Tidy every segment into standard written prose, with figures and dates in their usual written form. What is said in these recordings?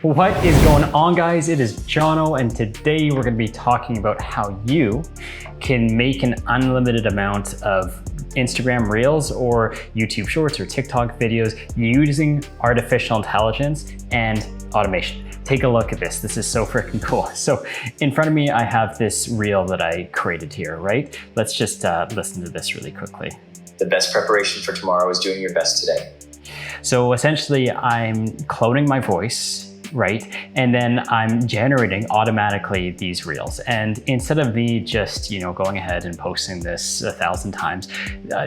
What is going on, guys? It is Jono, and today we're going to be talking about how you can make an unlimited amount of Instagram Reels or YouTube Shorts or TikTok videos using artificial intelligence and automation. Take a look at this. This is so freaking cool. So in front of me, I have this reel that I created here, right? Let's just listen to this really quickly. The best preparation for tomorrow is doing your best today. So essentially, I'm cloning my voice, right? And then I'm generating automatically these reels. And instead of me just, going ahead and posting this 1,000 times,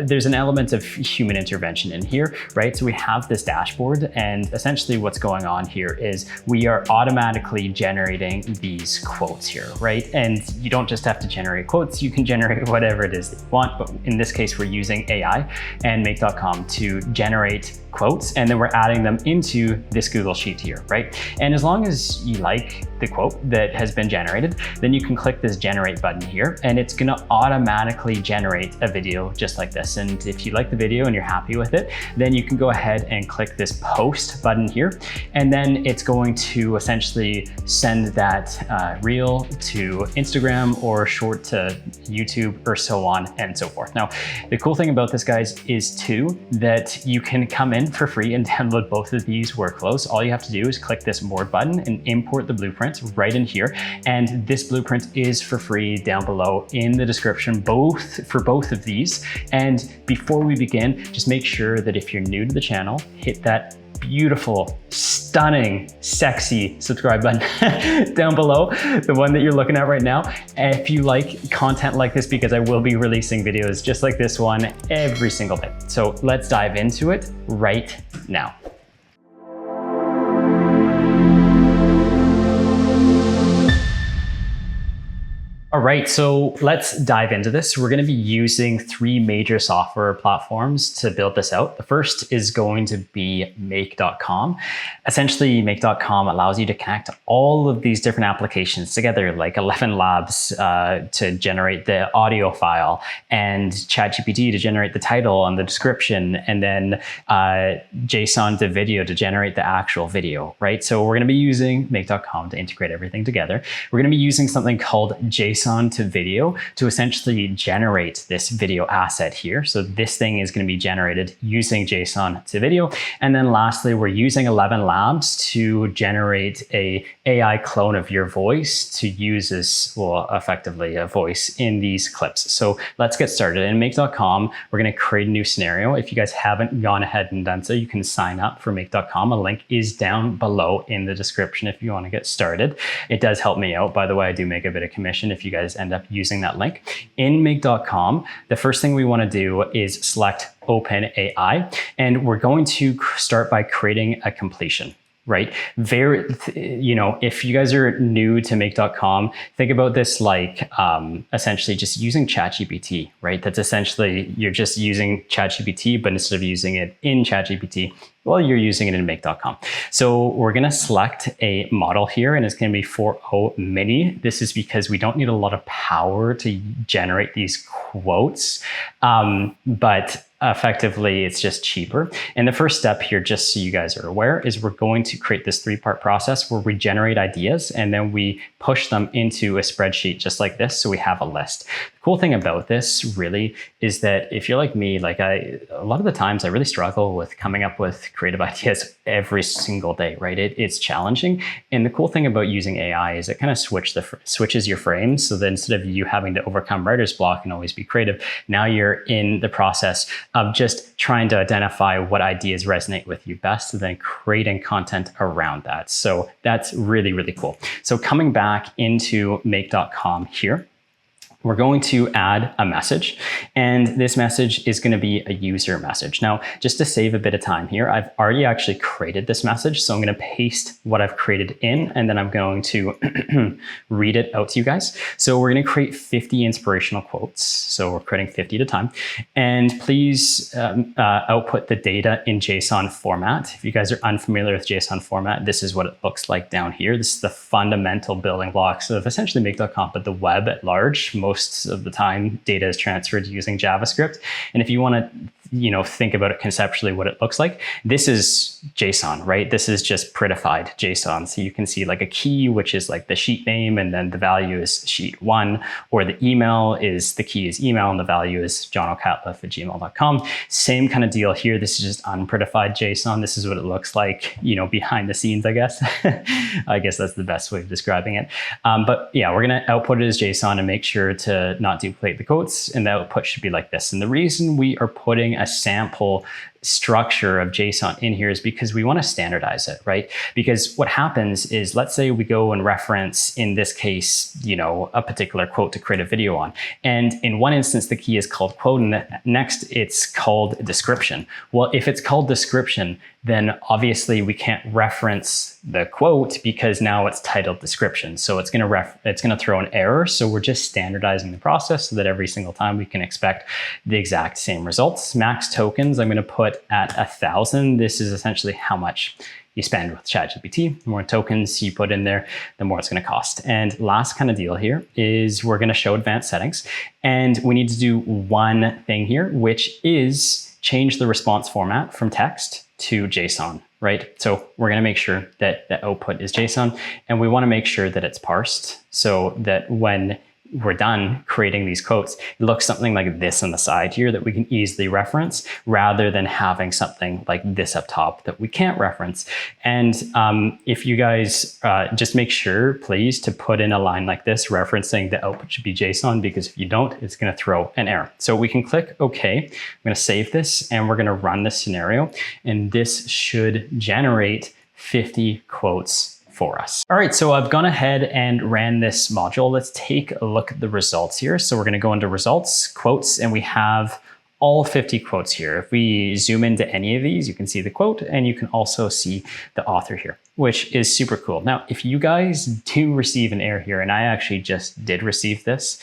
there's an element of human intervention in here, right? So we have this dashboard, and essentially what's going on here is we are automatically generating these quotes here, right? And you don't just have to generate quotes, you can generate whatever it is that you want. But in this case, we're using AI and make.com to generate quotes, and then we're adding them into this Google Sheet here, right? And as long as you like the quote that has been generated, then you can click this generate button here, and it's gonna automatically generate a video just like this. And if you like the video and you're happy with it, then you can go ahead and click this post button here, and then it's going to essentially send that reel to Instagram or short to YouTube or so on and so forth. Now, the cool thing about this, guys, is too that you can come in for free and download both of these workflows. All you have to do is click this more button and import the blueprints right in here. And this blueprint is for free down below in the description, for both of these. And before we begin, just make sure that if you're new to the channel, hit that beautiful, stunning, sexy subscribe button down below, the one that you're looking at right now. And if you like content like this, because I will be releasing videos just like this one every single day. So let's dive into it right now. All right, so let's dive into this. We're going to be using 3 major software platforms to build this out. The first is going to be make.com. Essentially, make.com allows you to connect all of these different applications together, like 11 Labs to generate the audio file, and ChatGPT to generate the title and the description, and then JSON to video to generate the actual video, right? So we're going to be using make.com to integrate everything together. We're going to be using something called JSON to video to essentially generate this video asset here. So this thing is going to be generated using JSON to video. And then lastly, we're using 11 Labs to generate a AI clone of your voice to use as, well, effectively a voice in these clips. So let's get started. In make.com, we're going to create a new scenario. If you guys haven't gone ahead and done so, you can sign up for make.com. A link is down below in the description if you want to get started. It does help me out. By the way, I do make a bit of commission if you guys end up using that link. In make.com, the first thing we want to do is select Open AI, and we're going to start by creating a completion. Right? If you guys are new to make.com, think about this like essentially just using ChatGPT, right? That's essentially, you're just using ChatGPT, but instead of using it in ChatGPT, well, you're using it in make.com. So we're going to select a model here, and it's going to be 4.0 mini. This is because we don't need a lot of power to generate these quotes, but effectively, it's just cheaper. And the first step here, just so you guys are aware, is we're going to create this 3-part process where we generate ideas and then we push them into a spreadsheet just like this, so we have a list. The cool thing about this really is that if you're like me, a lot of the times I really struggle with coming up with creative ideas every single day, right? It's challenging. And the cool thing about using AI is it kind of switches your frames. So that instead of you having to overcome writer's block and always be creative, now you're in the process of just trying to identify what ideas resonate with you best and then creating content around that. So that's really, really cool. So coming back into make.com here, we're going to add a message, and this message is going to be a user message. Now, just to save a bit of time here, I've already actually created this message. So I'm going to paste what I've created in, and then I'm going to read it out to you guys. So we're going to create 50 inspirational quotes. So we're creating 50 at a time. And please output the data in JSON format. If you guys are unfamiliar with JSON format, this is what it looks like down here. This is the fundamental building blocks of essentially make.com, but the web at large. Most of the time, data is transferred using JavaScript. And if you want to think about it conceptually, what it looks like. This is JSON, right? This is just prettified JSON. So you can see like a key, which is like the sheet name, and then the value is sheet 1, or the email is, the key is email, and the value is jonocatliff@gmail.com. Same kind of deal here. This is just unprettified JSON. This is what it looks like, behind the scenes, I guess. I guess that's the best way of describing it. But yeah, we're going to output it as JSON and make sure to not duplicate the quotes, and the output should be like this. And the reason we are putting a sample structure of JSON in here is because we want to standardize it, right? Because what happens is, let's say we go and reference, in this case, a particular quote to create a video on. And in one instance, the key is called quote, and the next it's called description. Well, if it's called description, then obviously we can't reference the quote because now it's titled description. So it's going to throw an error. So we're just standardizing the process so that every single time we can expect the exact same results. Max tokens, I'm going to put at 1,000. This is essentially how much you spend with ChatGPT. The more tokens you put in there, the more it's going to cost. And last kind of deal here is we're going to show advanced settings. And we need to do one thing here, which is change the response format from text to JSON, right? So we're going to make sure that the output is JSON, and we want to make sure that it's parsed so that when we're done creating these quotes, it looks something like this on the side here that we can easily reference, rather than having something like this up top that we can't reference. And if you guys just make sure, please, to put in a line like this referencing the output should be JSON, because if you don't, it's going to throw an error. So we can click OK. I'm going to save this, and we're going to run this scenario, and this should generate 50 quotes for us. All right, so I've gone ahead and ran this module. Let's take a look at the results here. So we're going to go into results, quotes, and we have all 50 quotes here. If we zoom into any of these, you can see the quote, and you can also see the author here, which is super cool. Now, if you guys do receive an error here, and I actually just did receive this,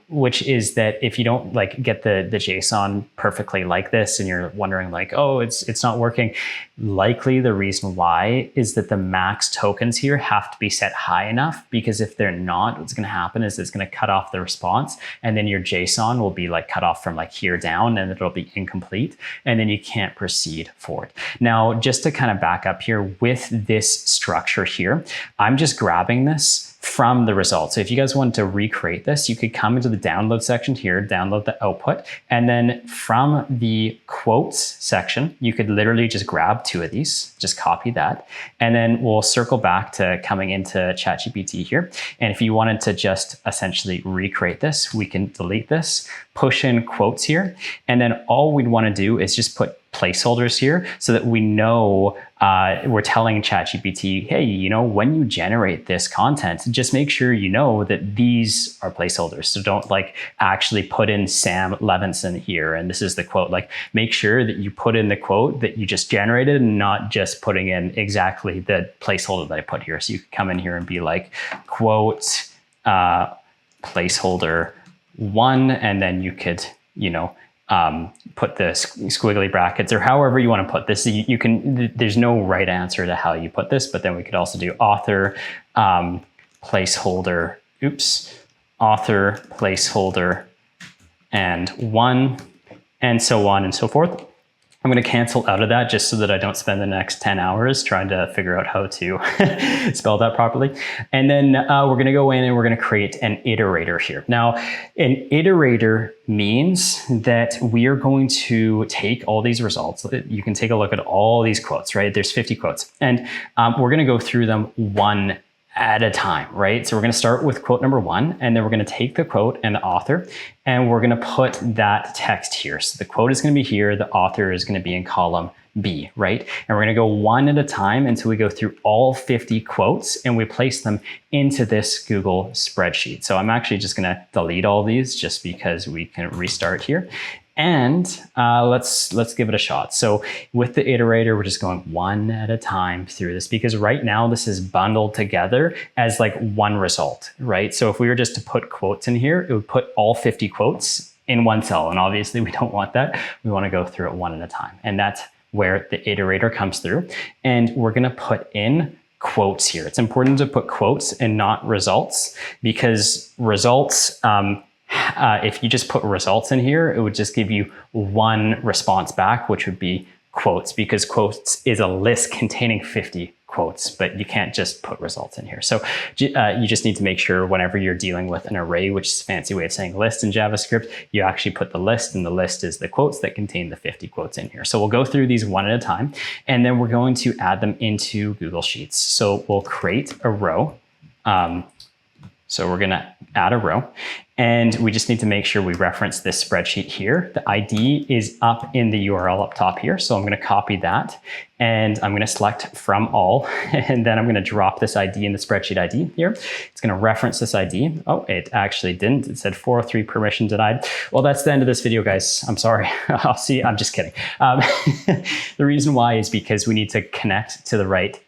which is that if you don't get the JSON perfectly like this, and you're wondering oh, it's not working, likely the reason why is that the max tokens here have to be set high enough, because if they're not, what's going to happen is it's going to cut off the response, and then your JSON will be cut off from here down, and it'll be incomplete, and then you can't proceed forward. Now, just to kind of back up here with this structure here, I'm just grabbing this from the results. So if you guys wanted to recreate this, you could come into the download section here, download the output, and then from the quotes section, you could literally just grab 2 of these, just copy that, and then we'll circle back to coming into ChatGPT here. And if you wanted to just essentially recreate this, we can delete this, push in quotes here, and then all we'd want to do is just put placeholders here so that we know we're telling ChatGPT, hey, when you generate this content, just make sure you know that these are placeholders. So don't actually put in Sam Levinson here, and this is the quote. Make sure that you put in the quote that you just generated, and not just putting in exactly the placeholder that I put here. So you could come in here and be quote placeholder 1, and then you could, put the squiggly brackets, or however you want to put this. You can, there's no right answer to how you put this, but then we could also do author placeholder, author placeholder and 1, and so on and so forth. I'm going to cancel out of that just so that I don't spend the next 10 hours trying to figure out how to spell that properly. And then we're going to go in and we're going to create an iterator here. Now, an iterator means that we are going to take all these results. You can take a look at all these quotes, right? There's 50 quotes. And we're going to go through them one at a time, right? So we're going to start with quote number 1, and then we're going to take the quote and the author, and we're going to put that text here. So the quote is going to be here, the author is going to be in column B, right? And we're going to go one at a time until we go through all 50 quotes, and we place them into this Google spreadsheet. So I'm actually just going to delete all these just because we can restart here. And let's give it a shot. So with the iterator, we're just going one at a time through this, because right now this is bundled together as one result, right? So if we were just to put quotes in here, it would put all 50 quotes in one cell. And obviously we don't want that. We want to go through it one at a time. And that's where the iterator comes through. And we're going to put in quotes here. It's important to put quotes and not results, because results if you just put results in here, it would just give you one response back, which would be quotes, because quotes is a list containing 50 quotes, but you can't just put results in here. So you just need to make sure whenever you're dealing with an array, which is a fancy way of saying list in JavaScript, you actually put the list, and the list is the quotes that contain the 50 quotes in here. So we'll go through these one at a time, and then we're going to add them into Google Sheets. So we'll create a row. So we're going to add a row, and we just need to make sure we reference this spreadsheet here. The ID is up in the URL up top here. So I'm going to copy that, and I'm going to select from all, and then I'm going to drop this ID in the spreadsheet ID here. It's going to reference this ID. Oh, it actually didn't. It said 403 permission denied. Well, that's the end of this video, guys. I'm sorry. I'll see. I'm just kidding. The reason why is because we need to connect to the right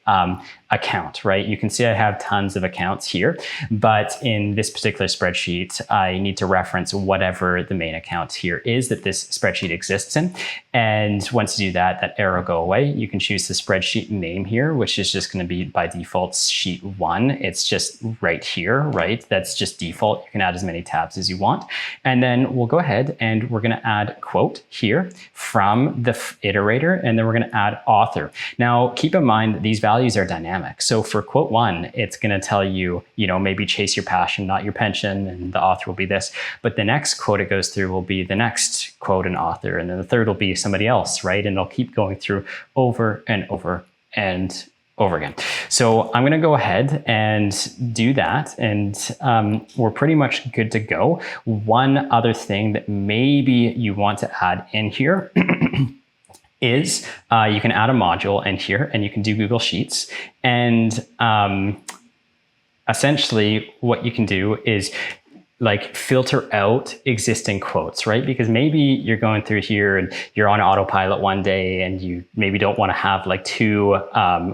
account, right? You can see I have tons of accounts here, but in this particular spreadsheet, I need to reference whatever the main account here is that this spreadsheet exists in. And once you do that, that arrow go away. You can choose the spreadsheet name here, which is just going to be by default sheet 1. It's just right here, right? That's just default. You can add as many tabs as you want. And then we'll go ahead and we're going to add quote here from the iterator, and then we're going to add author. Now, keep in mind that these values are dynamic. So for quote 1, it's going to tell you, maybe chase your passion, not your pension, and the author will be this. But the next quote it goes through will be the next quote and author, and then the third will be somebody else, right? And it'll keep going through over and over and over again. So I'm going to go ahead and do that, and we're pretty much good to go. One other thing that maybe you want to add in here is you can add a module in here, and you can do Google Sheets. And essentially what you can do is like filter out existing quotes, right? Because maybe you're going through here and you're on autopilot one day, and you maybe don't want to have like two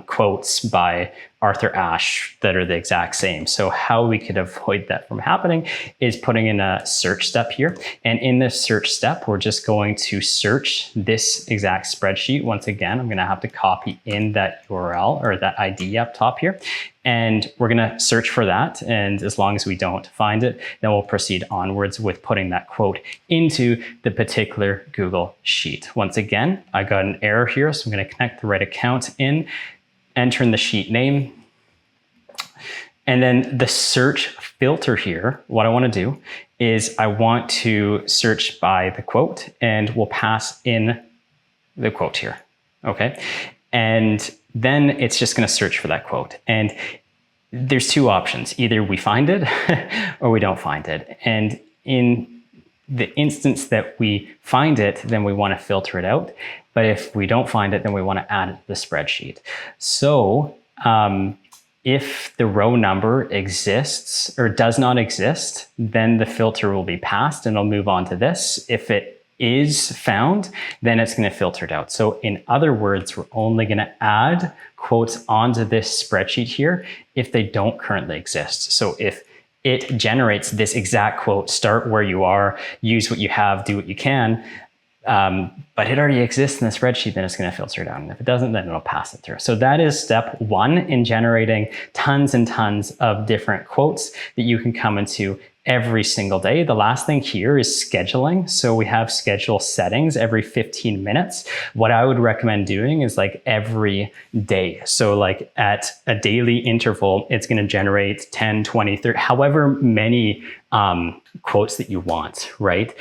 quotes by Arthur Ashe that are the exact same. So how we could avoid that from happening is putting in a search step here. And in this search step, we're just going to search this exact spreadsheet. Once again, I'm going to have to copy in that URL or that ID up top here. And we're going to search for that. And as long as we don't find it, then we'll proceed onwards with putting that quote into the particular Google Sheet. Once again, I got an error here, so I'm going to connect the right account in, enter in the sheet name. And then the search filter here, what I want to do is I want to search by the quote, and we'll pass in the quote here. Okay. And then it's just going to search for that quote. And there's two options. Either we find it or we don't find it. And in the instance that we find it, then we want to filter it out. But if we don't find it, then we want to add it to the spreadsheet. So if the row number exists or does not exist, then the filter will be passed and it'll move on to this. If it is found, then it's going to filter it out. So in other words, we're only going to add quotes onto this spreadsheet here if they don't currently exist. So if it generates this exact quote, start where you are, use what you have, do what you can, but it already exists in the spreadsheet, then it's going to filter it out. And if it doesn't, then it'll pass it through. So that is step 1 in generating tons and tons of different quotes that you can come into every single day. The last thing here is scheduling. So we have schedule settings every 15 minutes. What I would recommend doing is like every day. So like at a daily interval, it's going to generate 10, 20, 30, however many quotes that you want, right?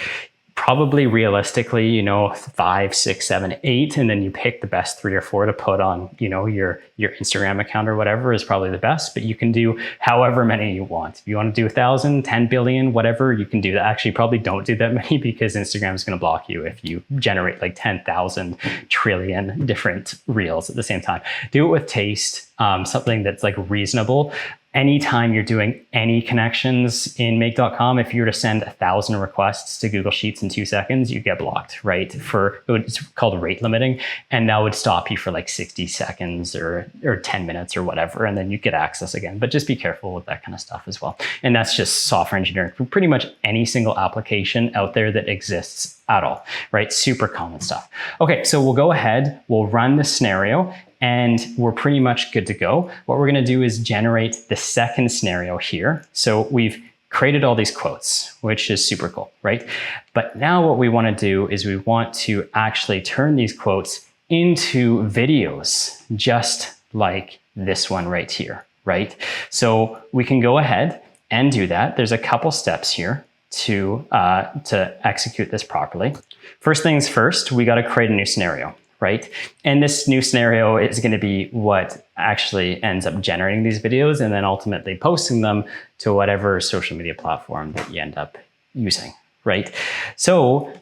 Probably realistically, 5, 6, 7, 8, and then you pick the best 3 or 4 to put on, your Instagram account or whatever is probably the best, but you can do however many you want. If you want to do 1,000, 10 billion, whatever, you can do that. Actually, probably don't do that many because Instagram is going to block you if you generate like 10,000 trillion different reels at the same time. Do it with taste, something that's like reasonable. Anytime you're doing any connections in make.com, if you were to send 1,000 requests to Google Sheets in 2 seconds, you get blocked, right? It's called rate limiting. And that would stop you for like 60 seconds or 10 minutes or whatever. And then you get access again. But just be careful with that kind of stuff as well. And that's just software engineering for pretty much any single application out there that exists at all, right? Super common stuff. Okay, so we'll go ahead, we'll run this scenario, and we're pretty much good to go. What we're going to do is generate the second scenario here. So we've created all these quotes, which is super cool, right? But now what we want to do is we want to actually turn these quotes into videos, just like this one right here, right? So we can go ahead and do that. There's a couple steps here to execute this properly. First things first, we got to create a new scenario, right? And this new scenario is going to be what actually ends up generating these videos and then ultimately posting them to whatever social media platform that you end up using, right? So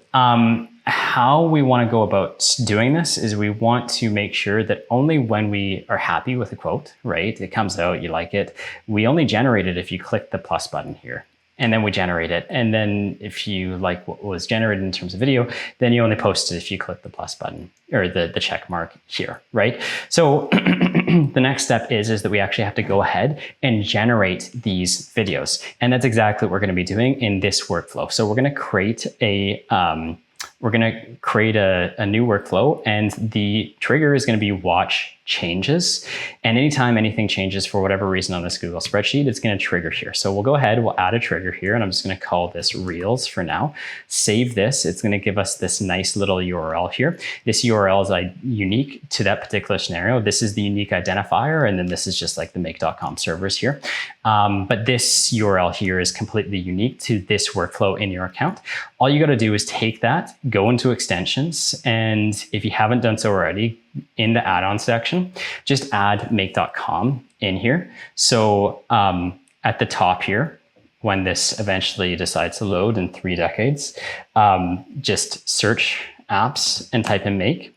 how we want to go about doing this is we want to make sure that only when we are happy with a quote, right? It comes out, you like it. We only generate it if you click the plus button here. And then we generate it. And then if you like what was generated in terms of video, then you only post it if you click the plus button or the check mark here, right? So the next step is that we actually have to go ahead and generate these videos. And that's exactly what we're going to be doing in this workflow. So we're going to create a new workflow, and the trigger is going to be watch changes. And anytime anything changes for whatever reason on this Google spreadsheet, it's going to trigger here. So we'll go ahead, we'll add a trigger here, and I'm just going to call this Reels for now. Save this. It's going to give us this nice little URL here. This URL is unique to that particular scenario. This is the unique identifier, and then this is just like the make.com servers here. But this URL here is completely unique to this workflow in your account. All you got to do is take that, go into extensions, and if you haven't done so already, in the add-on section, just add make.com in here. So at the top here, when this eventually decides to load in 3 decades, just search apps and type in make,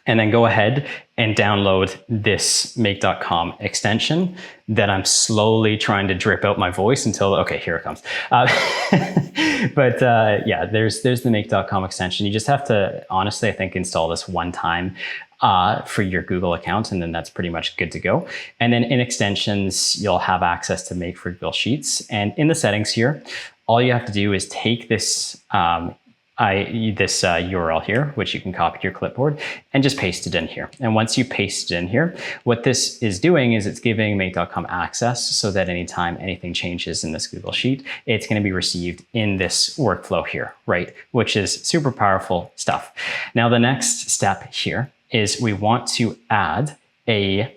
and then go ahead and download this make.com extension that I'm slowly trying to drip out my voice until, okay, here it comes. But yeah, there's the make.com extension. You just have to, honestly, I think, install this one time for your Google account, and then that's pretty much good to go. And then in extensions, you'll have access to Make for Google Sheets. And in the settings here, all you have to do is take this URL here, which you can copy to your clipboard, and just paste it in here. And once you paste it in here, what this is doing is it's giving make.com access so that anytime anything changes in this Google Sheet, it's going to be received in this workflow here, right? Which is super powerful stuff. Now, the next step here is we want to add a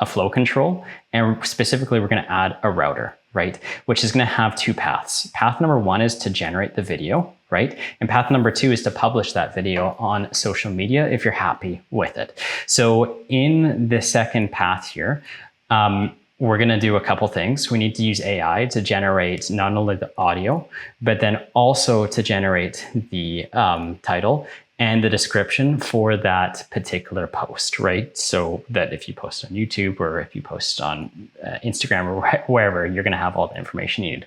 flow control, and specifically we're going to add a router, right? Which is going to have 2 paths. Path number 1 is to generate the video, right? And path number 2 is to publish that video on social media if you're happy with it. So in the second path here, we're going to do a couple things. We need to use AI to generate not only the audio, but then also to generate the title and the description for that particular post, right? So that if you post on YouTube or if you post on Instagram or wherever, you're going to have all the information you need.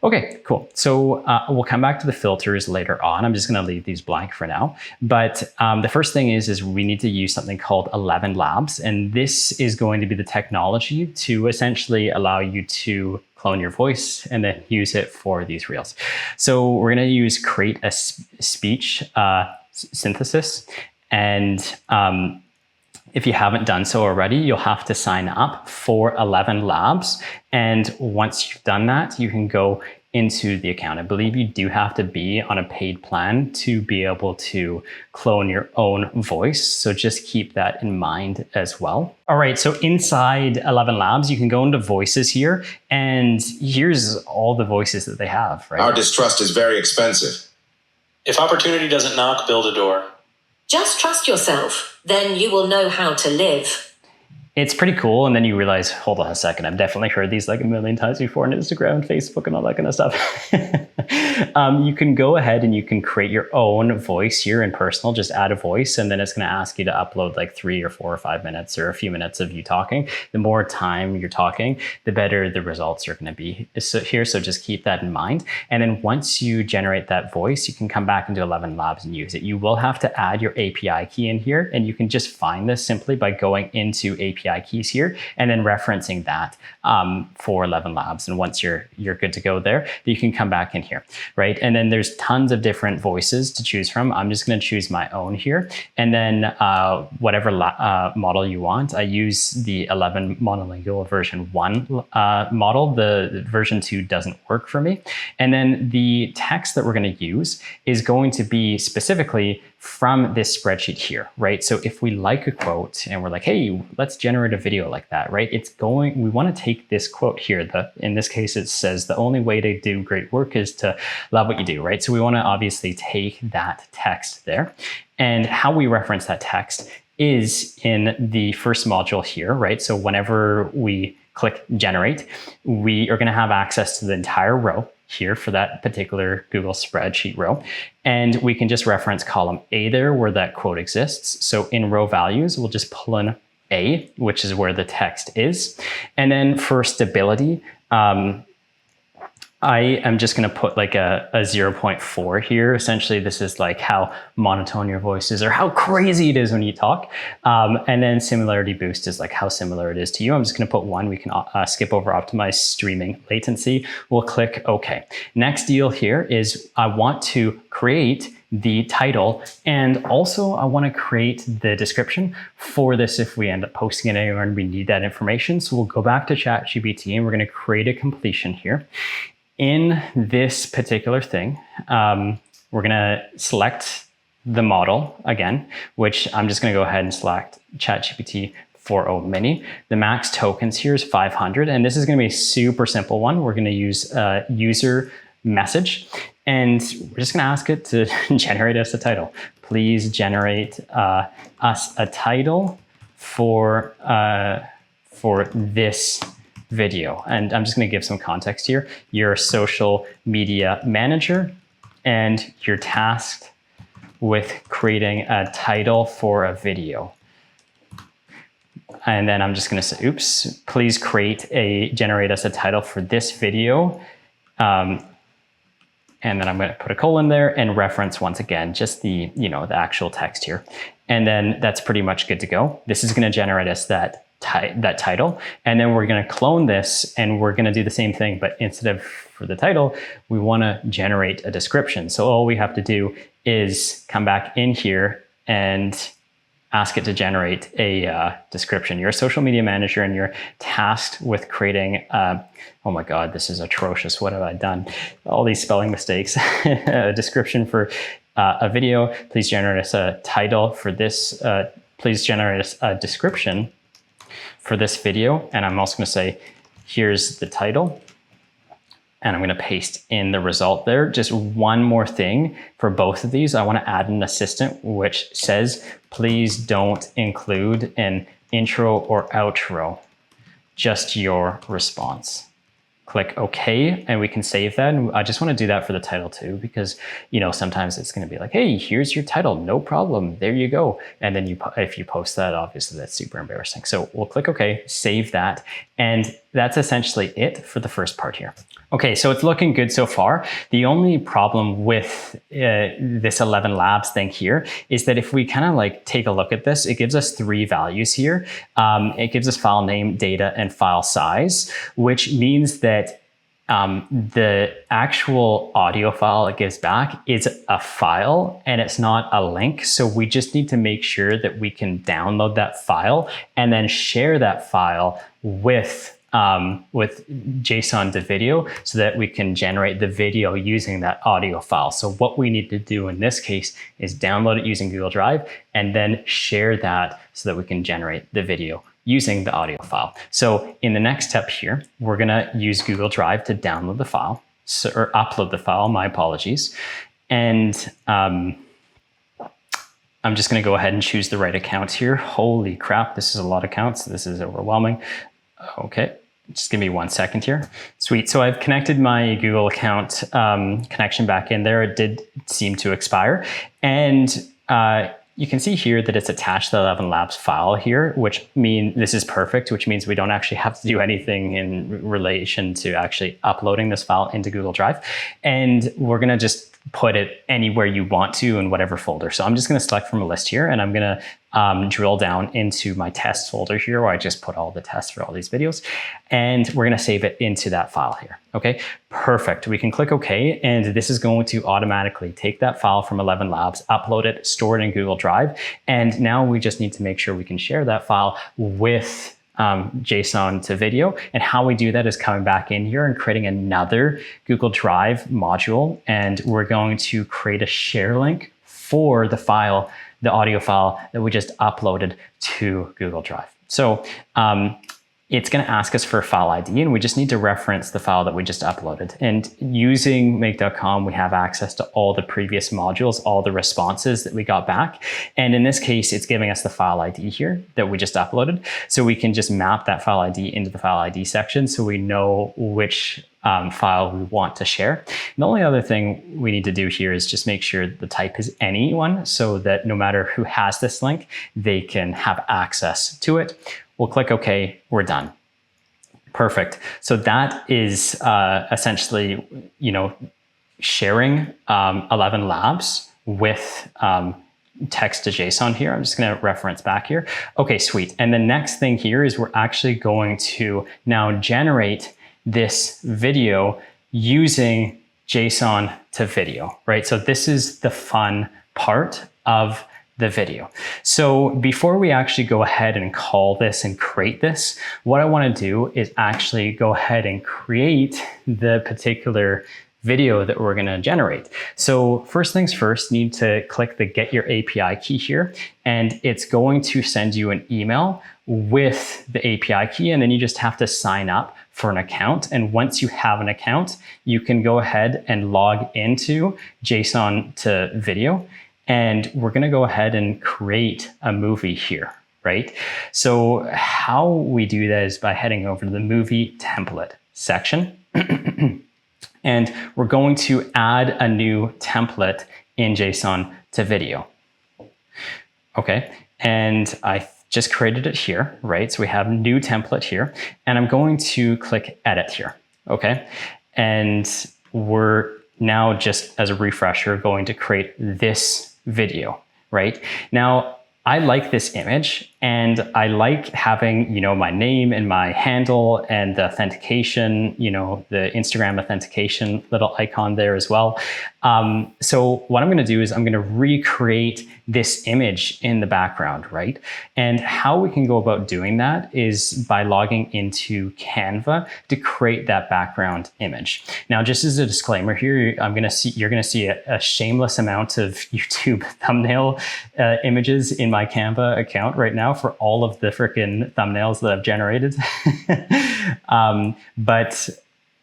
Okay, cool. So we'll come back to the filters later on. I'm just going to leave these blank for now. But the first thing is we need to use something called 11 Labs. And this is going to be the technology to essentially allow you to clone your voice and then use it for these reels. So we're going to use create a speech synthesis. And if you haven't done so already, you'll have to sign up for 11 Labs. And once you've done that, you can go into the account. I believe you do have to be on a paid plan to be able to clone your own voice. So just keep that in mind as well. All right, so inside 11 Labs, you can go into voices here, and here's all the voices that they have, right? Our distrust is very expensive. If opportunity doesn't knock, build a door. Just trust yourself, then you will know how to live. It's pretty cool. And then you realize, hold on a second, I've definitely heard these like a million times before on Instagram, Facebook, and all that kind of stuff. You can go ahead and you can create your own voice here in personal, just add a voice, and then it's going to ask you to upload like 3 or 4 or 5 minutes or a few minutes of you talking. The more time you're talking, the better the results are going to be here. So just keep that in mind. And then once you generate that voice, you can come back into 11 Labs and use it. You will have to add your API key in here, and you can just find this simply by going into API API keys here, and then referencing that for 11 Labs. And once you're good to go there, you can come back in here, right? And then there's tons of different voices to choose from. I'm just going to choose my own here. And then whatever model you want, I use the 11 monolingual version 1 model. The version 2 doesn't work for me. And then the text that we're going to use is going to be specifically from this spreadsheet here, right? So if we like a quote and we're like, hey, let's generate a video like that, right? We want to take this quote here. In this case, it says the only way to do great work is to love what you do, right? So we want to obviously take that text there. And how we reference that text is in the first module here, right? So whenever we click generate, we are going to have access to the entire row here for that particular Google spreadsheet row. And we can just reference column A there where that quote exists. So in row values, we'll just pull in A, which is where the text is. And then for stability, I am just going to put like a 0.4 here. Essentially, this is like how monotone your voice is or how crazy it is when you talk. And then similarity boost is like how similar it is to you. I'm just going to put 1. We can skip over optimize streaming latency. We'll click OK. Next deal here is I want to create the title, and also I want to create the description for this if we end up posting it anywhere and we need that information. So we'll go back to ChatGPT and we're going to create a completion here. In this particular thing, we're going to select the model again, which I'm just going to go ahead and select ChatGPT 4o Mini. The max tokens here is 500, and this is going to be a super simple one. We're going to use user message, and we're just going to ask it to generate us a title. Please generate us a title for this video. And I'm just going to give some context here. You're a social media manager and you're tasked with creating a title for a video. And then I'm just going to say, oops, please generate us a title for this video. And then I'm going to put a colon there and reference once again, just the actual text here. And then that's pretty much good to go. This is going to generate us that title, and then we're going to clone this and we're going to do the same thing, but instead of for the title, we want to generate a description. So all we have to do is come back in here and ask it to generate a description. You're a social media manager and you're tasked with creating, oh my God, this is atrocious. What have I done? All these spelling mistakes. A description for a video. Please generate us a title for this. Please generate us a description for this video. And I'm also going to say, here's the title. And I'm going to paste in the result there. Just one more thing for both of these. I want to add an assistant which says, please don't include an intro or outro, just your response. Click OK, and we can save that. And I just want to do that for the title too, because sometimes it's going to be like, hey, here's your title, no problem, there you go. And then if you post that, obviously that's super embarrassing. So we'll click OK, save that, and that's essentially it for the first part here. Okay, so it's looking good so far. The only problem with this 11 Labs thing here is that if we kind of like take a look at this, it gives us 3 values here. It gives us file name, data, and file size, which means that the actual audio file it gives back is a file and it's not a link. So we just need to make sure that we can download that file and then share that file with JSON to video so that we can generate the video using that audio file. So what we need to do in this case is download it using Google Drive and then share that so that we can generate the video using the audio file. So in the next step here, we're going to use Google Drive to download the file, or upload the file, my apologies. And I'm just going to go ahead and choose the right account here. Holy crap, this is a lot of accounts. This is overwhelming. Okay, just give me 1 second here. Sweet, so I've connected my Google account connection back in there. It did seem to expire. And you can see here that it's attached to the 11 Labs file here, which means this is perfect, which means we don't actually have to do anything in relation to actually uploading this file into Google Drive. And we're going to just put it anywhere you want to in whatever folder. So I'm just going to select from a list here, and I'm going to drill down into my test folder here, where I just put all the tests for all these videos, and we're going to save it into that file here. Okay, perfect. We can click OK, and this is going to automatically take that file from 11 Labs, upload it, store it in Google Drive, and now we just need to make sure we can share that file with JSON to video. And how we do that is coming back in here and creating another Google Drive module, and we're going to create a share link for the file, the audio file that we just uploaded to Google Drive. So it's going to ask us for a file ID, and we just need to reference the file that we just uploaded. And using make.com, we have access to all the previous modules, all the responses that we got back. And in this case, it's giving us the file ID here that we just uploaded. So we can just map that file ID into the file ID section so we know which file we want to share. And the only other thing we need to do here is just make sure the type is anyone, so that no matter who has this link, they can have access to it. We'll click OK, we're done. Perfect. So that is essentially, sharing 11 Labs with text to JSON here. I'm just going to reference back here. Okay, sweet. And the next thing here is we're actually going to now generate this video using JSON to video, right? So this is the fun part of the video. So before we actually go ahead and call this and create this, what I want to do is actually go ahead and create the particular video that we're going to generate. So first things first, you need to click the Get Your API key here, and it's going to send you an email with the API key, and then you just have to sign up for an account. And once you have an account, you can go ahead and log into JSON to video. And we're going to go ahead and create a movie here, right? So how we do that is by heading over to the movie template section. And we're going to add a new template in JSON to video. Okay, and I just created it here, right? So we have new template here, and I'm going to click edit here, okay? And we're now, just as a refresher, going to create this video, right? Now, I like this image, and I like having, my name and my handle and the authentication, the Instagram authentication little icon there as well. So what I'm going to do is I'm going to recreate this image in the background, right? And how we can go about doing that is by logging into Canva to create that background image. Now, just as a disclaimer here, you're going to see a shameless amount of YouTube thumbnail images in my Canva account right now for all of the freaking thumbnails that I've generated. But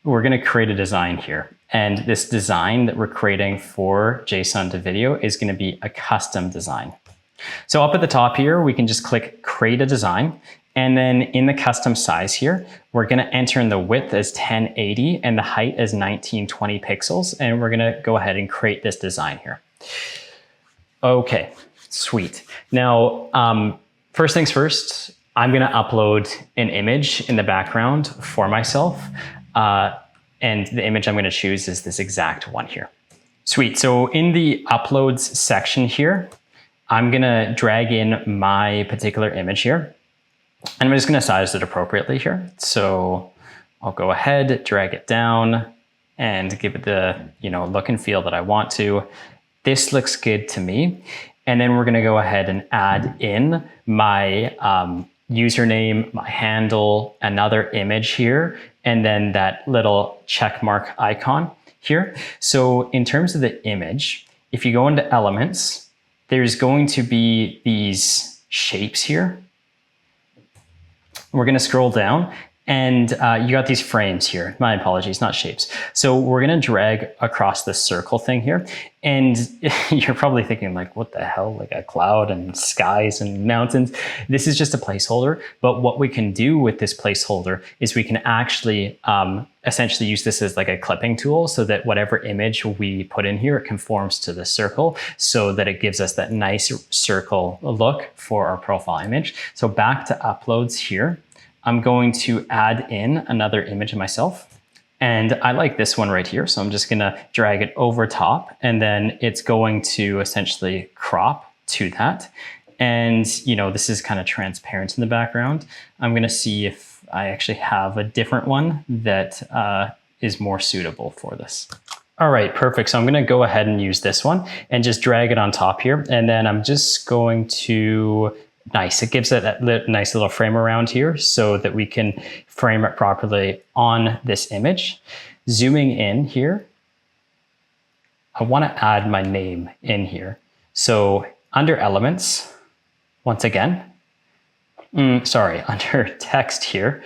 we're going to create a design here. And this design that we're creating for JSON to video is going to be a custom design. So up at the top here, we can just click create a design. And then in the custom size here, we're going to enter in the width as 1080 and the height as 1920 pixels. And we're going to go ahead and create this design here. Okay, sweet. Now, first things first, I'm going to upload an image in the background for myself. And the image I'm going to choose is this exact one here. Sweet. So in the uploads section here, I'm going to drag in my particular image here. And I'm just going to size it appropriately here. So I'll go ahead, drag it down, and give it the look and feel that I want to. This looks good to me. And then we're going to go ahead and add in my username, my handle, another image here, and then that little check mark icon here. So in terms of the image, if you go into elements, there's going to be these shapes here. We're going to scroll down, and you got these frames here. My apologies, not shapes. So we're going to drag across this circle thing here. And you're probably thinking like, what the hell, like a cloud and skies and mountains. This is just a placeholder. But what we can do with this placeholder is we can actually essentially use this as like a clipping tool, so that whatever image we put in here, it conforms to the circle, so that it gives us that nice circle look for our profile image. So back to uploads here, I'm going to add in another image of myself. And I like this one right here. So I'm just going to drag it over top, and then it's going to essentially crop to that. And, this is kind of transparent in the background. I'm going to see if I actually have a different one that is more suitable for this. All right, perfect. So I'm going to go ahead and use this one and just drag it on top here. And then I'm just going to, nice, it gives it a nice little frame around here so that we can frame it properly on this image. Zooming in here, I want to add my name in here. So under elements, once again, under text here,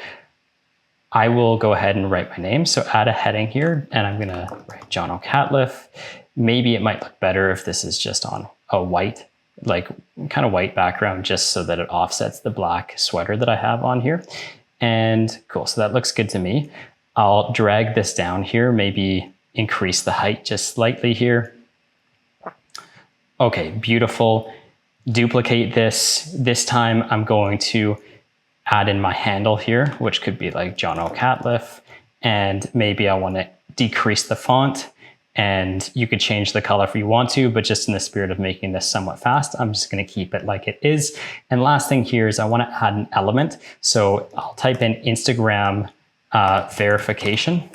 I will go ahead and write my name. So add a heading here, and I'm gonna write Jono Catliffe. Maybe it might look better if this is just on a white, like kind of white background, just so that it offsets the black sweater that I have on here. And cool, so that looks good to me. I'll drag this down here, maybe increase the height just slightly here. Okay, beautiful. Duplicate this. This time I'm going to add in my handle here, which could be like Jono Catliffe, and maybe I want to decrease the font, and you could change the color if you want to, but just in the spirit of making this somewhat fast, I'm just going to keep it like it is. And last thing here is I want to add an element. So I'll type in Instagram verification.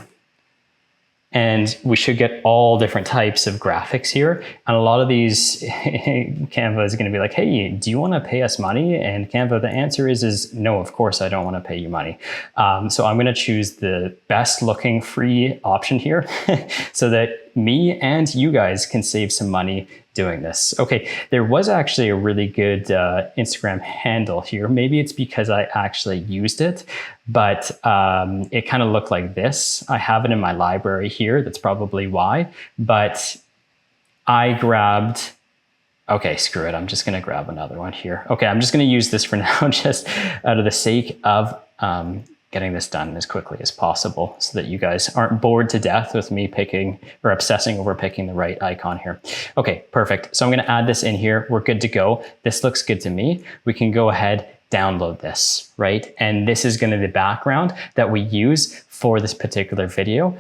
And we should get all different types of graphics here. And a lot of these, Canva is going to be like, hey, do you want to pay us money? And Canva, the answer is no, of course I don't want to pay you money. So I'm going to choose the best looking free option here so that me and you guys can save some money doing this. Okay, there was actually a really good Instagram handle here. Maybe it's because I actually used it, but it kind of looked like this. I have it in my library here. That's probably why, but I grabbed, okay, screw it. I'm just going to grab another one here. Okay, I'm just going to use this for now, just out of the sake of getting this done as quickly as possible so that you guys aren't bored to death with me picking or obsessing over picking the right icon here. Okay, perfect. So I'm going to add this in here. We're good to go. This looks good to me. We can go ahead, download this, right? And this is going to be the background that we use for this particular video.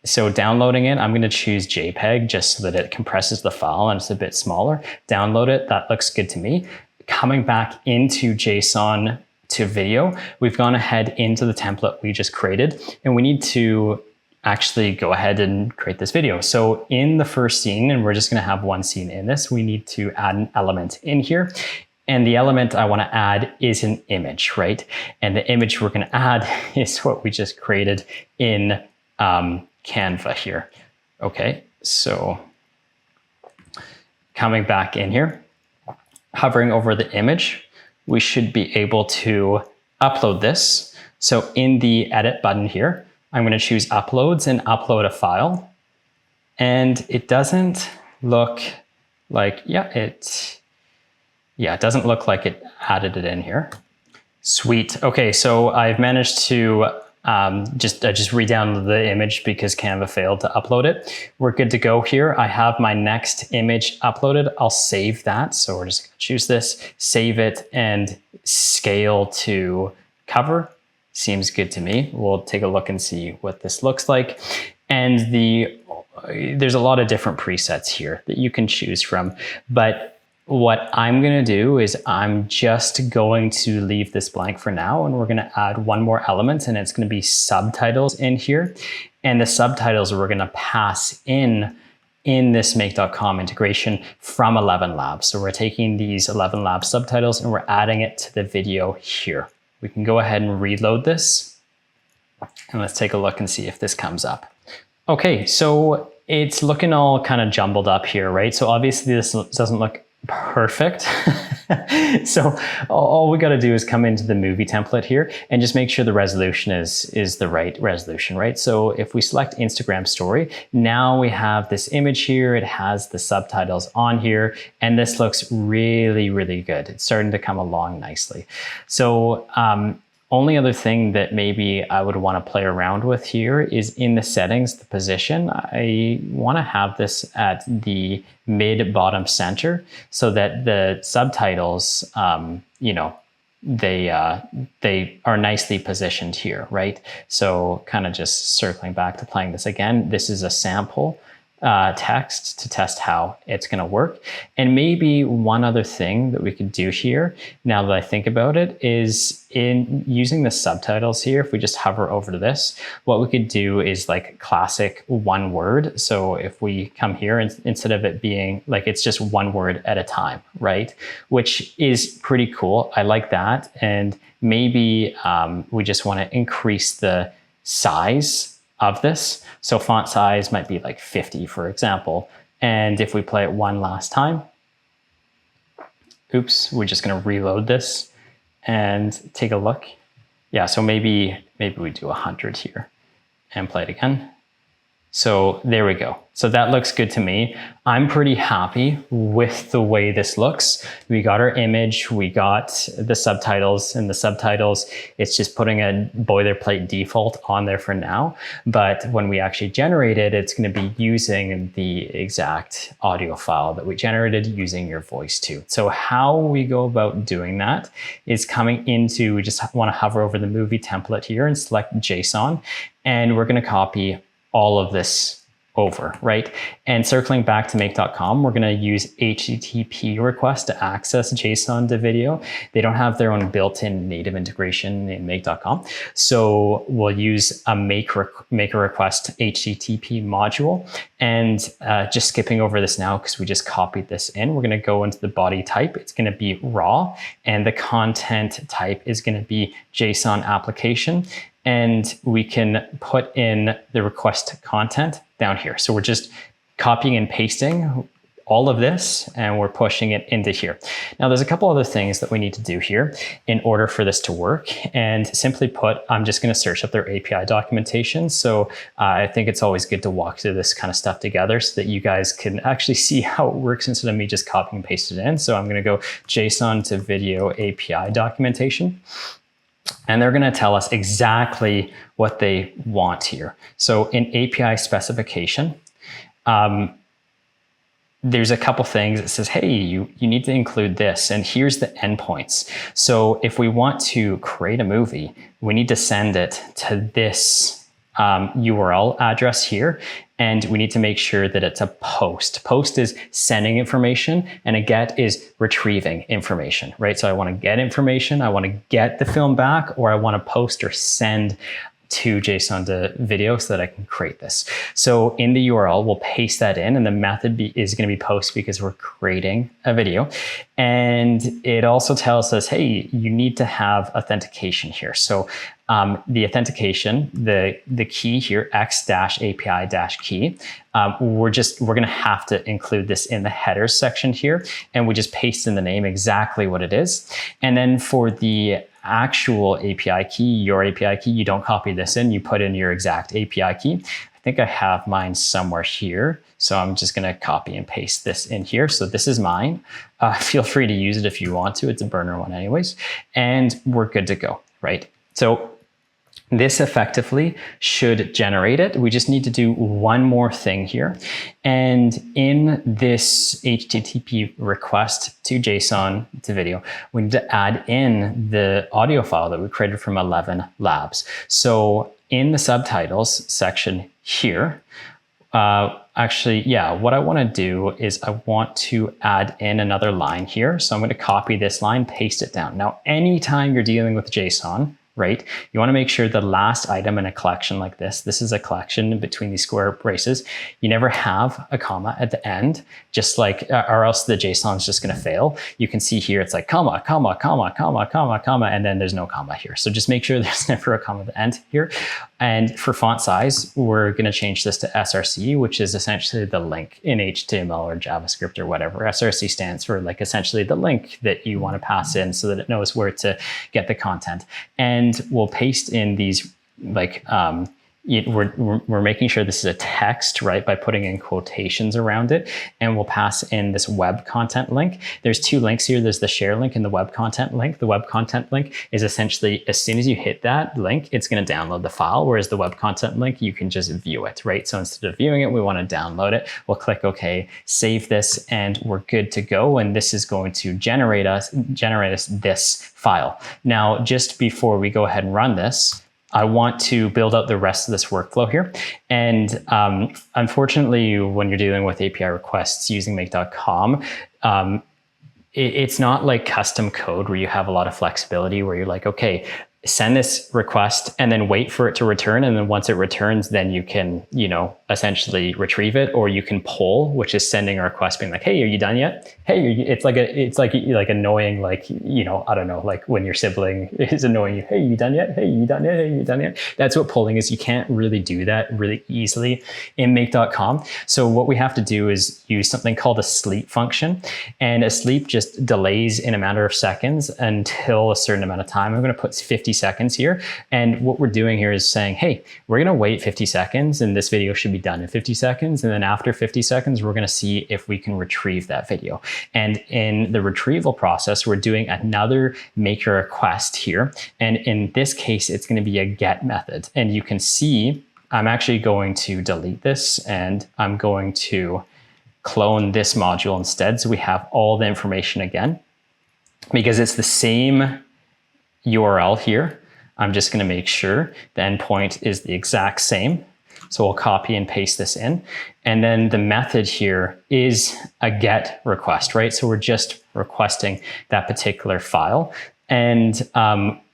So downloading it, I'm going to choose JPEG just so that it compresses the file and it's a bit smaller. Download it. That looks good to me. Coming back into JSON to video, we've gone ahead into the template we just created, and we need to actually go ahead and create this video. So in the first scene, and we're just going to have one scene in this, we need to add an element in here. And the element I want to add is an image, right? And the image we're going to add is what we just created in Canva here. Okay, so coming back in here, hovering over the image, we should be able to upload this. So in the edit button here, I'm going to choose uploads and upload a file. And it doesn't look like, it doesn't look like it added it in here. Sweet. Okay, so I've managed to just re-download the image because Canva failed to upload it. We're good to go here. I have my next image uploaded. I'll save that. So we're just gonna choose this, save it, and scale to cover. Seems good to me. We'll take a look and see what this looks like. And there's a lot of different presets here that you can choose from, but what I'm going to do is I'm just going to leave this blank for now, and we're going to add one more element, and it's going to be subtitles in here. And the subtitles we're going to pass in this make.com integration from 11 Labs. So we're taking these 11 Labs subtitles and we're adding it to the video here. We can go ahead and reload this, and let's take a look and see if this comes up. Okay, so it's looking all kind of jumbled up here, right? So obviously this doesn't look perfect. So all we got to do is come into the movie template here and just make sure the resolution is the right resolution, right? So if we select Instagram story, now we have this image here. It has the subtitles on here, and this looks really, really good. It's starting to come along nicely. So only other thing that maybe I would want to play around with here is in the settings, the position. I want to have this at the mid bottom center so that the subtitles, they are nicely positioned here, right? So kind of just circling back to playing this again, this is a sample text to test how it's going to work. And maybe one other thing that we could do here, now that I think about it, is in using the subtitles here, if we just hover over to this, what we could do is like classic one word. So if we come here, and instead of it being like, it's just one word at a time, right? Which is pretty cool. I like that. And maybe we just want to increase the size of this. So font size might be like 50, for example. And if we play it one last time, oops, we're just going to reload this and take a look. Yeah, so maybe we do 100 here and play it again. So there we go. So that looks good to me. I'm pretty happy with the way this looks. We got our image, we got the subtitles, and the subtitles, it's just putting a boilerplate default on there for now. But when we actually generate it, it's going to be using the exact audio file that we generated using your voice too. So how we go about doing that is coming into, we just want to hover over the movie template here and select JSON, and we're going to copy all of this over, right? And circling back to make.com, we're going to use HTTP request to access JSON to video. They don't have their own built-in native integration in make.com. So we'll use a make a request HTTP module. And just skipping over this now because we just copied this in, we're going to go into the body type. It's going to be raw, and the content type is going to be JSON application. And we can put in the request content down here. So we're just copying and pasting all of this, and we're pushing it into here. Now, there's a couple other things that we need to do here in order for this to work. And simply put, I'm just going to search up their API documentation. So I think it's always good to walk through this kind of stuff together so that you guys can actually see how it works instead of me just copying and pasting it in. So I'm going to go JSON to video API documentation. And they're going to tell us exactly what they want here. So in API specification, there's a couple things that says, hey, you need to include this, and here's the endpoints. So if we want to create a movie, we need to send it to this URL address here, and we need to make sure that it's a post. Post is sending information, and a get is retrieving information, right? So I want to get information, I want to get the film back, or I want to post or send to JSON to video so that I can create this. So in the URL, we'll paste that in, and the method is going to be post because we're creating a video. And it also tells us, hey, you need to have authentication here. So the authentication, the key here, x-api-key, we're going to have to include this in the headers section here, and we just paste in the name exactly what it is. And then for the actual API key, your API key, you don't copy this in, you put in your exact API key. I think I have mine somewhere here. So I'm just going to copy and paste this in here. So this is mine. Feel free to use it if you want to. It's a burner one anyways. And we're good to go, right? So this effectively should generate it. We just need to do one more thing here. And in this HTTP request to JSON to video, we need to add in the audio file that we created from 11 Labs. So in the subtitles section here, actually, yeah, what I want to do is I want to add in another line here. So I'm going to copy this line, paste it down. Now, anytime you're dealing with JSON, right? You want to make sure the last item in a collection like this is a collection between these square braces. You never have a comma at the end, just like, or else the JSON is just going to fail. You can see here, it's like comma, comma, comma, comma, comma, comma, and then there's no comma here. So just make sure there's never a comma at the end here. And for font size, we're going to change this to SRC, which is essentially the link in HTML or JavaScript or whatever. SRC stands for like essentially the link that you want to pass in so that it knows where to get the content. And we'll paste in these like we're making sure this is a text, right, by putting in quotations around it, and we'll pass in this web content link. There's two links here. There's the share link and the web content link. The web content link is essentially, as soon as you hit that link, it's going to download the file, whereas the web content link, you can just view it, right? So instead of viewing it, we want to download it. We'll click OK, save this, and we're good to go. And this is going to generate us this file. Now, just before we go ahead and run this, I want to build out the rest of this workflow here. And unfortunately, when you're dealing with API requests using make.com, it's not like custom code where you have a lot of flexibility where you're like, okay, send this request and then wait for it to return. And then once it returns, then you can, essentially retrieve it, or you can poll, which is sending a request being like, hey, are you done yet? Hey, it's like annoying, I don't know, like when your sibling is annoying you, hey, you done yet? Hey, you done yet? Hey, you done yet? That's what polling is. You can't really do that really easily in make.com. So what we have to do is use something called a sleep function, and a sleep just delays in a matter of seconds until a certain amount of time. I'm going to put 50 seconds here. And what we're doing here is saying, hey, we're going to wait 50 seconds and this video should be done in 50 seconds. And then after 50 seconds, we're going to see if we can retrieve that video. And in the retrieval process, we're doing another make a request here. And in this case, it's going to be a get method. And you can see, I'm actually going to delete this and I'm going to clone this module instead. So we have all the information again, because it's the same URL here. I'm just going to make sure the endpoint is the exact same. So we'll copy and paste this in. And then the method here is a get request, right? So we're just requesting that particular file. And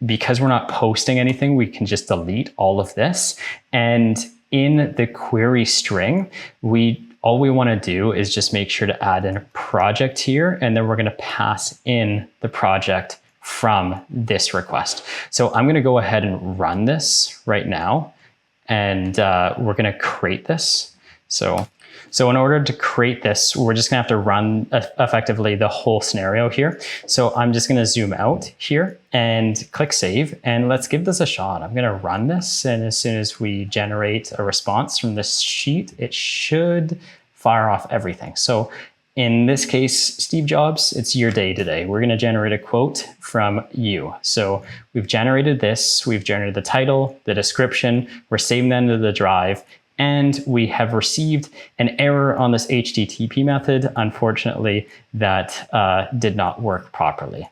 because we're not posting anything, we can just delete all of this. And in the query string, all we want to do is just make sure to add in a project here, and then we're going to pass in the project from this request. So I'm going to go ahead and run this right now, and we're going to create this. So in order to create this, we're just going to have to run effectively the whole scenario here. So I'm just going to zoom out here and click save, and let's give this a shot. I'm going to run this, and as soon as we generate a response from this sheet, it should fire off everything. So in this case, Steve Jobs, it's your day today. We're going to generate a quote from you. So we've generated this, we've generated the title, the description, we're saving that into the drive, and we have received an error on this HTTP method. Unfortunately, that did not work properly.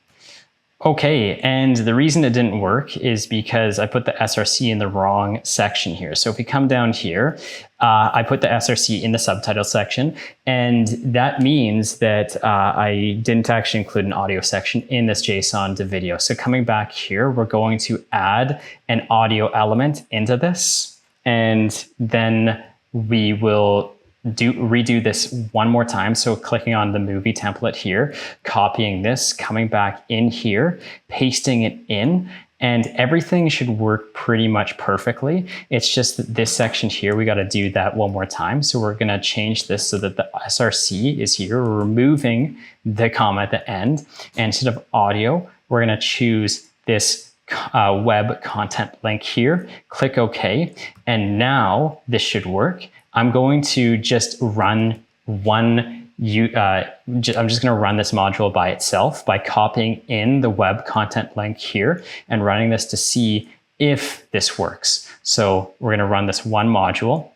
Okay, and the reason it didn't work is because I put the SRC in the wrong section here. So if we come down here, I put the SRC in the subtitle section, and that means that I didn't actually include an audio section in this JSON to video. So coming back here, we're going to add an audio element into this, and then we will redo this one more time. So clicking on the movie template here, copying this, coming back in here, pasting it in, and everything should work pretty much perfectly. It's just that this section here, we got to do that one more time. So we're going to change this so that the SRC is here. We're removing the comma at the end. And instead of audio, we're going to choose this web content link here, click OK. And now this should work. I'm going to just run I'm just going to run this module by itself by copying in the web content link here and running this to see if this works. So we're going to run this one module,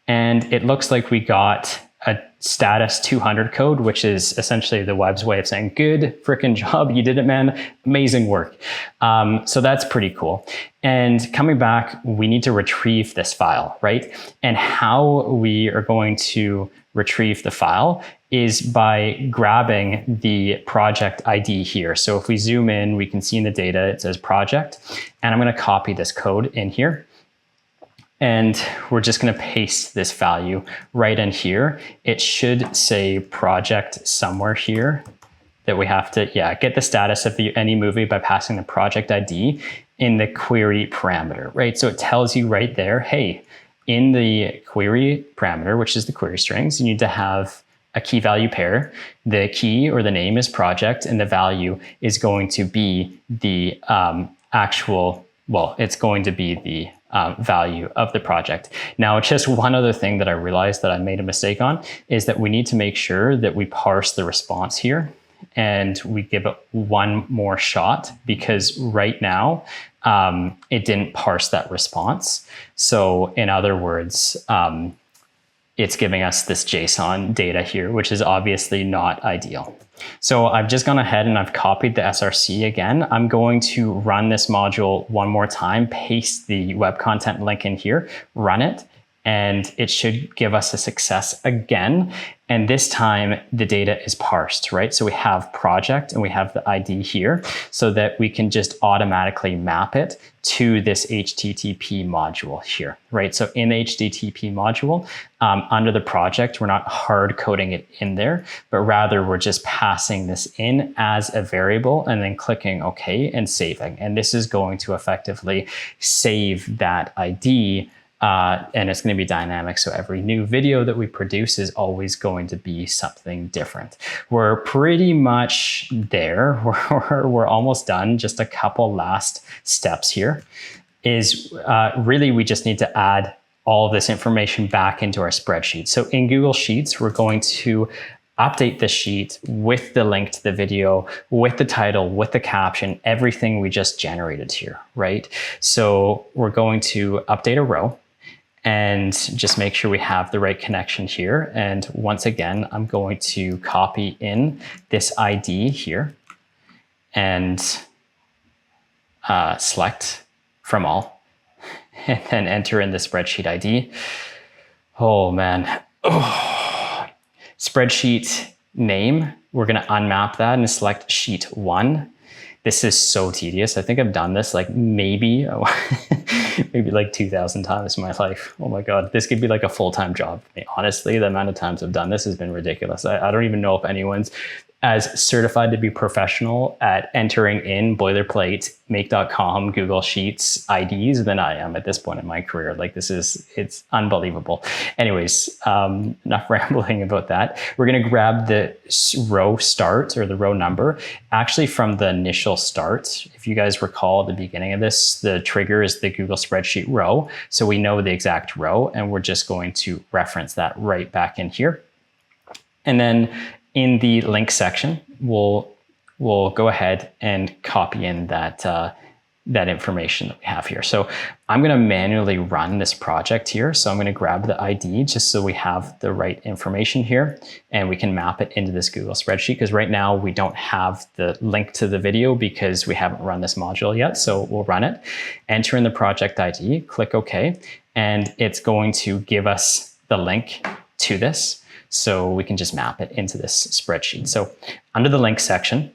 and it looks like we got a status 200 code, which is essentially the web's way of saying, good freaking job, you did it, man, amazing work. So that's pretty cool. And coming back, we need to retrieve this file, right? And how we are going to retrieve the file is by grabbing the project ID here. So if we zoom in, we can see in the data, it says project, and I'm going to copy this code in here. And we're just going to paste this value right in here. It should say project somewhere here that we have to, get the status of any movie by passing the project ID in the query parameter, right? So it tells you right there, hey, in the query parameter, which is the query strings, you need to have a key value pair. The key or the name is project, and the value is going to be the it's going to be the value of the project. Now, just one other thing that I realized that I made a mistake on is that we need to make sure that we parse the response here and we give it one more shot, because right now it didn't parse that response. So in other words, it's giving us this JSON data here, which is obviously not ideal. So I've just gone ahead and I've copied the SRC again. I'm going to run this module one more time, paste the web content link in here, run it, and it should give us a success again. And this time the data is parsed, right? So we have project and we have the ID here so that we can just automatically map it to this HTTP module here, right? So in the HTTP module, under the project, we're not hard coding it in there, but rather we're just passing this in as a variable and then clicking OK and saving. And this is going to effectively save that ID. And it's going to be dynamic. So every new video that we produce is always going to be something different. We're pretty much there. We're almost done. Just a couple last steps here is really we just need to add all of this information back into our spreadsheet. So in Google Sheets, we're going to update the sheet with the link to the video, with the title, with the caption, everything we just generated here, right? So we're going to update a row and just make sure we have the right connection here. And once again, I'm going to copy in this ID here and select from all, and then enter in the spreadsheet ID. Oh man. Oh. Spreadsheet name, we're gonna unmap that and select sheet 1. This is so tedious. I think I've done this like maybe like 2,000 times in my life. Oh my God, this could be like a full-time job for me. Honestly, the amount of times I've done this has been ridiculous. I don't even know if anyone's as certified to be professional at entering in boilerplate, make.com, Google Sheets IDs than I am at this point in my career. Like it's unbelievable. Anyways, enough rambling about that. We're gonna grab the row start or the row number actually from the initial start. If you guys recall at the beginning of this, the trigger is the Google spreadsheet row. So we know the exact row and we're just going to reference that right back in here. And then in the link section, we'll go ahead and copy in that information that we have here. So I'm going to manually run this project here. So I'm going to grab the ID just so we have the right information here and we can map it into this Google spreadsheet, because right now we don't have the link to the video because we haven't run this module yet. So we'll run it, enter in the project ID, click OK, and it's going to give us the link to this. So we can just map it into this spreadsheet. So under the link section,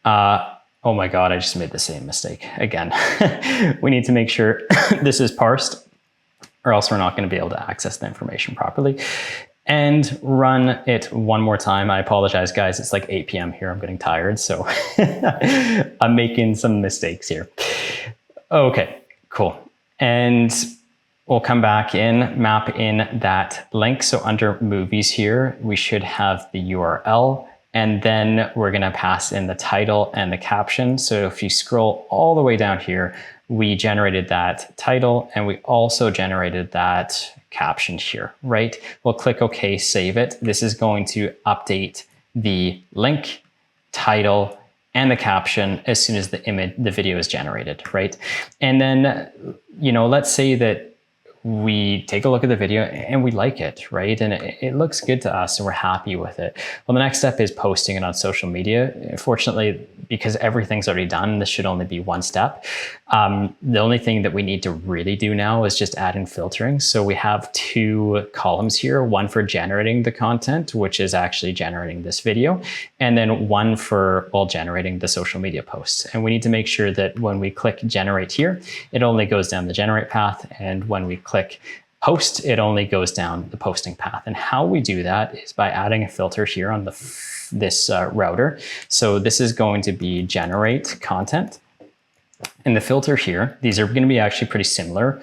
oh my God, I just made the same mistake again. We need to make sure this is parsed or else we're not going to be able to access the information properly. And run it one more time. I apologize, guys. It's like 8 p.m. here. I'm getting tired, so I'm making some mistakes here. Okay, cool. And we'll come back in, map in that link. So under movies here, we should have the URL, and then we're gonna pass in the title and the caption. So if you scroll all the way down here, we generated that title and we also generated that caption here, right? We'll click OK, save it. This is going to update the link, title, and the caption as soon as the video is generated, right? And then, let's say that we take a look at the video and we like it, right? And it looks good to us and we're happy with it. Well, the next step is posting it on social media. Fortunately, because everything's already done, this should only be one step. The only thing that we need to really do now is just add in filtering. So we have 2 columns here, one for generating the content, which is actually generating this video, and then one for generating the social media posts. And we need to make sure that when we click generate here, it only goes down the generate path. And when we click post, it only goes down the posting path. And how we do that is by adding a filter here on this router. So this is going to be generate content. And the filter here, these are going to be actually pretty similar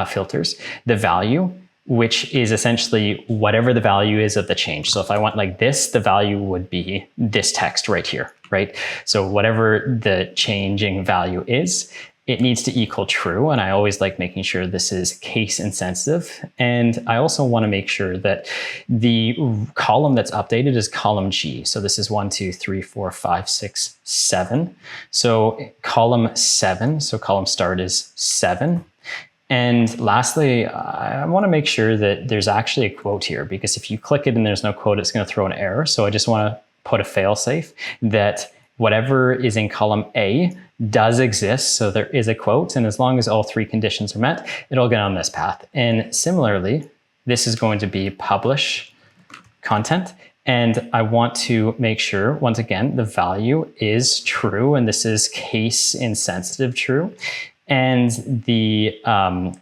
filters. The value, which is essentially whatever the value is of the change. So if I want like this, the value would be this text right here, right? So whatever the changing value is. it needs to equal true. And I always like making sure this is case insensitive. And I also want to make sure that the column that's updated is column G. So this is 1, 2, 3, 4, 5, 6, 7. So column 7, so column start is 7. And lastly, I want to make sure that there's actually a quote here, because if you click it and there's no quote, it's going to throw an error. So I just want to put a failsafe that whatever is in column A does exist. So there is a quote. And as long as all 3 conditions are met, it'll get on this path. And similarly, this is going to be publish content. And I want to make sure, once again, the value is true. And this is case insensitive true. And the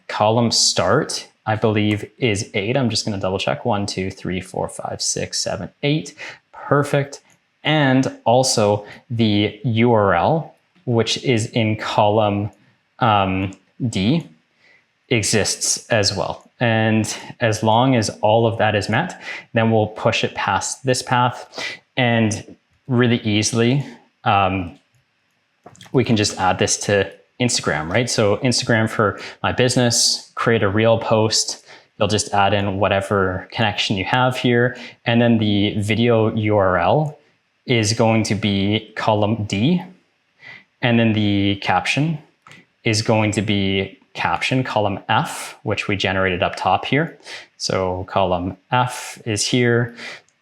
column start, I believe, is 8. I'm just going to double check. 1, 2, 3, 4, 5, 6, 7, 8. Perfect. And also the URL, which is in column D, exists as well. And as long as all of that is met, then we'll push it past this path. And really easily, we can just add this to Instagram, right? So Instagram for my business, create a reel post. You'll just add in whatever connection you have here. And then the video URL is going to be column D. And then the caption is going to be caption column F, which we generated up top here. So column F is here.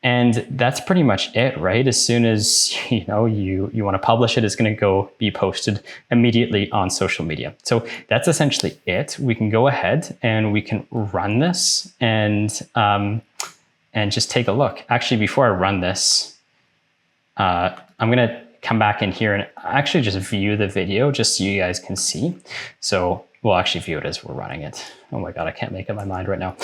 And that's pretty much it, right? As soon as you want to publish it, it's going to go be posted immediately on social media. So that's essentially it. We can go ahead and we can run this and just take a look. Actually, before I run this, I'm going to come back in here and actually just view the video just so you guys can see. So we'll actually view it as we're running it. Oh my God, I can't make up my mind right now.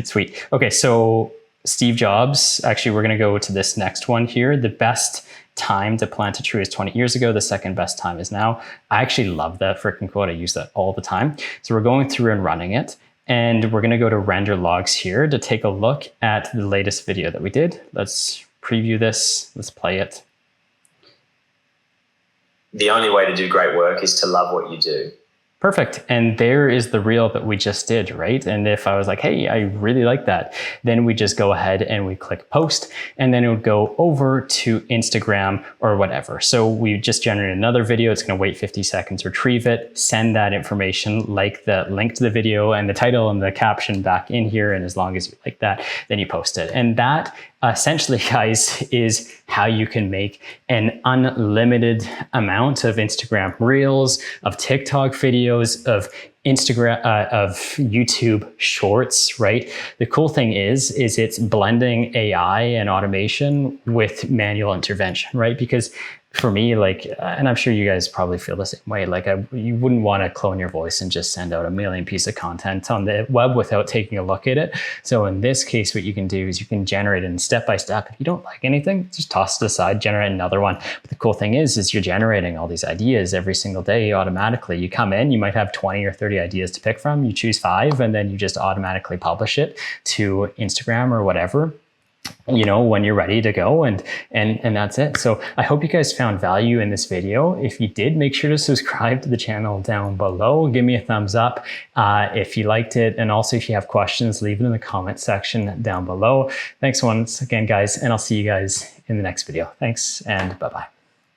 Sweet. Okay, so Steve Jobs, actually, we're going to go to this next one here. The best time to plant a tree is 20 years ago. The second best time is now. I actually love that freaking quote. I use that all the time. So we're going through and running it. And we're going to go to render logs here to take a look at the latest video that we did. Let's preview this. Let's play it. The only way to do great work is to love what you do. Perfect. And there is the reel that we just did, right? And if I was like, hey, I really like that, then we just go ahead and we click post, and then it would go over to Instagram or whatever. So we just generated another video. It's going to wait 50 seconds, retrieve it, send that information, like the link to the video and the title and the caption back in here. And as long as you like that, then you post it. And that essentially, guys, is how you can make an unlimited amount of Instagram reels, of TikTok videos, of Instagram, of YouTube shorts, right? The cool thing is it's blending AI and automation with manual intervention, right? Because for me, like, and I'm sure you guys probably feel the same way, like you wouldn't want to clone your voice and just send out a million pieces of content on the web without taking a look at it. So in this case, what you can do is you can generate it step by step. If you don't like anything, just toss it aside, generate another one. But the cool thing is you're generating all these ideas every single day automatically. You come in, you might have 20 or 30 ideas to pick from. You choose 5, and then you just automatically publish it to Instagram or whatever, when you're ready to go, and that's it. So I hope you guys found value in this video. If you did, make sure to subscribe to the channel down below. Give me a thumbs up if you liked it. And also, if you have questions, leave it in the comment section down below. Thanks once again, guys, and I'll see you guys in the next video. Thanks, and bye-bye.